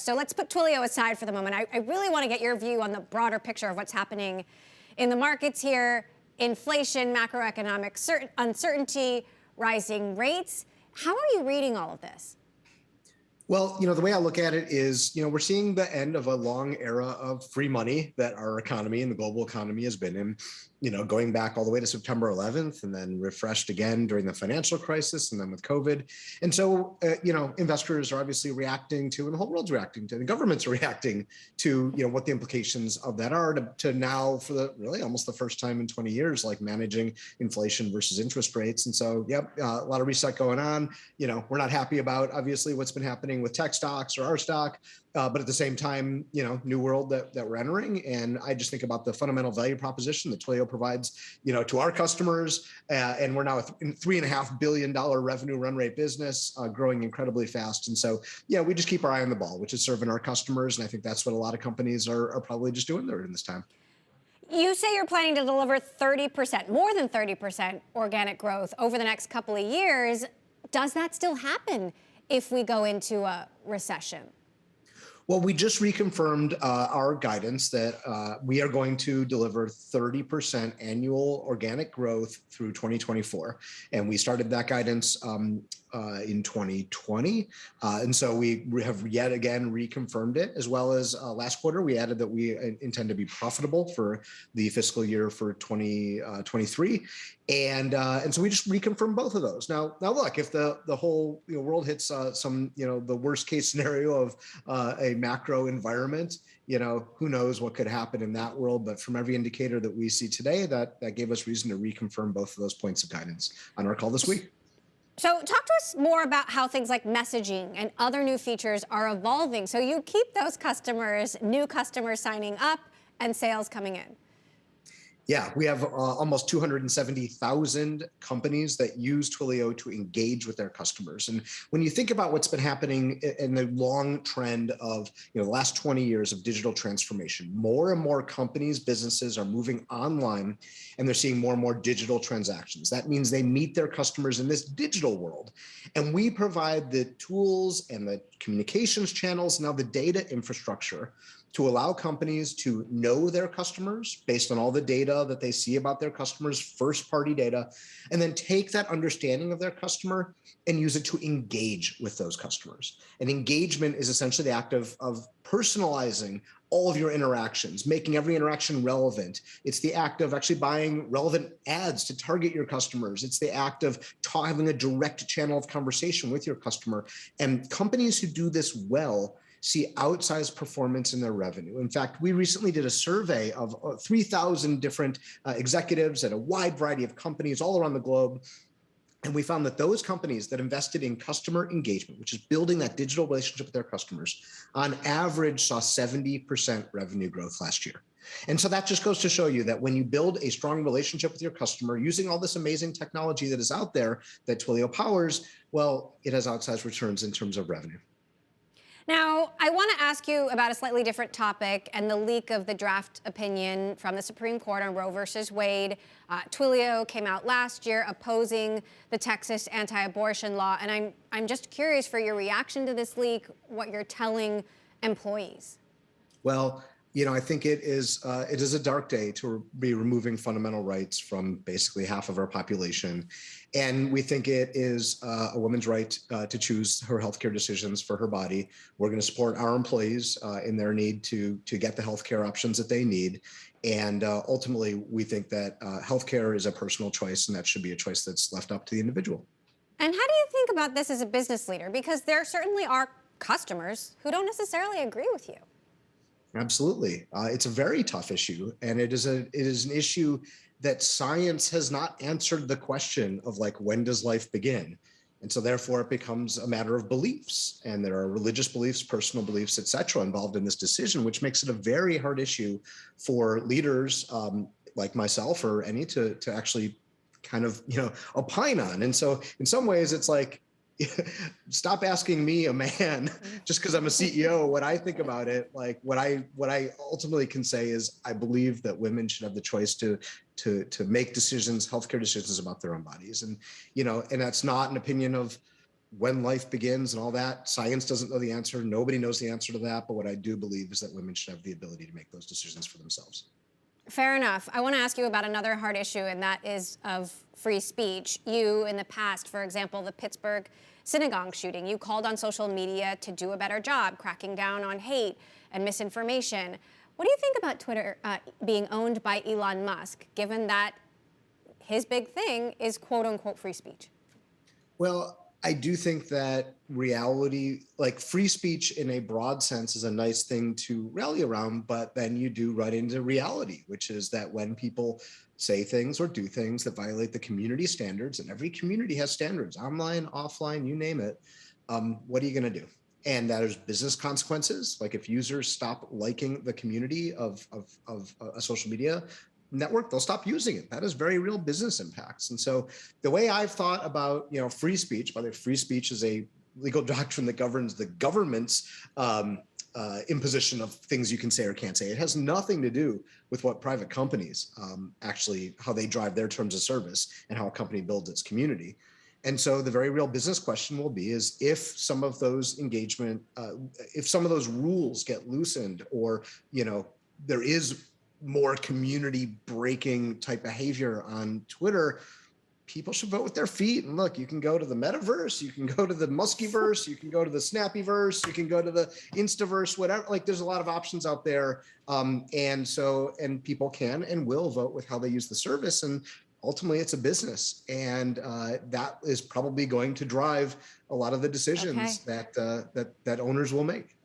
So let's put Twilio aside for the moment. I really want to get your view on the broader picture of what's happening in the markets here. Inflation, macroeconomic uncertainty, rising rates. How are you reading all of this? Well, the way I look at it is, we're seeing the end of a long era of free money that our economy and the global economy has been in, going back all the way to September 11th and then refreshed again during the financial crisis and then with COVID. And so, investors are obviously reacting to, and the whole world's reacting to, the government's reacting to, what the implications of that are to now for the really almost the first time in 20 years, like managing inflation versus interest rates. And so, a lot of reset going on. We're not happy about obviously what's been happening with tech stocks or our stock, but at the same time, new world that we're entering. And I just think about the fundamental value proposition that Twilio provides, to our customers. And we're now a $3.5 billion revenue run rate business, growing incredibly fast. And so, we just keep our eye on the ball, which is serving our customers. And I think that's what a lot of companies are probably just doing during this time. You say you're planning to deliver 30%, more than 30% organic growth over the next couple of years. Does that still happen if we go into a recession? Well, we just reconfirmed our guidance that we are going to deliver 30% annual organic growth through 2024. And we started that guidance in 2020. And so we have yet again reconfirmed it, as well as last quarter, we added that we intend to be profitable for the fiscal year for 2023. And so we just reconfirmed both of those. Now look, if the whole world hits the worst case scenario of a macro environment, who knows what could happen in that world. But from every indicator that we see today, that gave us reason to reconfirm both of those points of guidance on our call this week. So talk to us more about how things like messaging and other new features are evolving so you keep those customers, new customers signing up and sales coming in. Yeah, we have almost 270,000 companies that use Twilio to engage with their customers. And when you think about what's been happening in the long trend of the last 20 years of digital transformation, more and more companies, businesses are moving online and they're seeing more and more digital transactions. That means they meet their customers in this digital world. And we provide the tools and the communications channels, now the data infrastructure to allow companies to know their customers based on all the data that they see about their customers, first-party data, and then take that understanding of their customer and use it to engage with those customers. And engagement is essentially the act of personalizing all of your interactions, making every interaction relevant. It's the act of actually buying relevant ads to target your customers. It's the act of having a direct channel of conversation with your customer. And companies who do this well see outsized performance in their revenue. In fact, we recently did a survey of 3,000 different executives at a wide variety of companies all around the globe. And we found that those companies that invested in customer engagement, which is building that digital relationship with their customers, on average saw 70% revenue growth last year. And so that just goes to show you that when you build a strong relationship with your customer using all this amazing technology that is out there that Twilio powers, well, it has outsized returns in terms of revenue. Now, I want to ask you about a slightly different topic and the leak of the draft opinion from the Supreme Court on Roe versus Wade. Twilio came out last year opposing the Texas anti-abortion law, and I'm just curious for your reaction to this leak, what you're telling employees. Well, I think it is a dark day to be removing fundamental rights from basically half of our population. And we think it is a woman's right to choose her healthcare decisions for her body. We're going to support our employees in their need to get the healthcare options that they need. And ultimately, we think that healthcare is a personal choice, and that should be a choice that's left up to the individual. And how do you think about this as a business leader? Because there certainly are customers who don't necessarily agree with you. Absolutely. It's a very tough issue. And it is an issue that science has not answered the question of when does life begin? And so therefore it becomes a matter of beliefs, and there are religious beliefs, personal beliefs, et cetera, involved in this decision, which makes it a very hard issue for leaders like myself or any to actually kind of, opine on. And so in some ways it's like, stop asking me, a man, just because I'm a CEO, what I think about it. Like what I ultimately can say is I believe that women should have the choice to make decisions, healthcare decisions about their own bodies. And, and that's not an opinion of when life begins and all that. Science doesn't know the answer. Nobody knows the answer to that. But what I do believe is that women should have the ability to make those decisions for themselves. Fair enough. I want to ask you about another hard issue, and that is of free speech. You, in the past, for example, the Pittsburgh synagogue shooting, you called on social media to do a better job cracking down on hate and misinformation. What do you think about Twitter being owned by Elon Musk, given that his big thing is quote unquote free speech? Well, I do think that reality, like free speech in a broad sense, is a nice thing to rally around, but then you do run into reality, which is that when people say things or do things that violate the community standards, and every community has standards, online, offline, you name it, what are you going to do? And there's business consequences. Like if users stop liking the community of a social media network, they'll stop using it. That has very real business impacts. And so the way I've thought about, free speech, by the way, free speech is a legal doctrine that governs the government's imposition of things you can say or can't say. It has nothing to do with what private companies actually, how they drive their terms of service and how a company builds its community. And so the very real business question will be is if some of those if some of those rules get loosened, or, there is more community breaking type behavior on Twitter, people should vote with their feet. And look, you can go to the metaverse, you can go to the Muskiverse, you can go to the Snappyverse, you can go to the Instaverse, whatever. Like there's a lot of options out there. And people can and will vote with how they use the service. And ultimately it's a business. And that is probably going to drive a lot of the decisions that owners will make.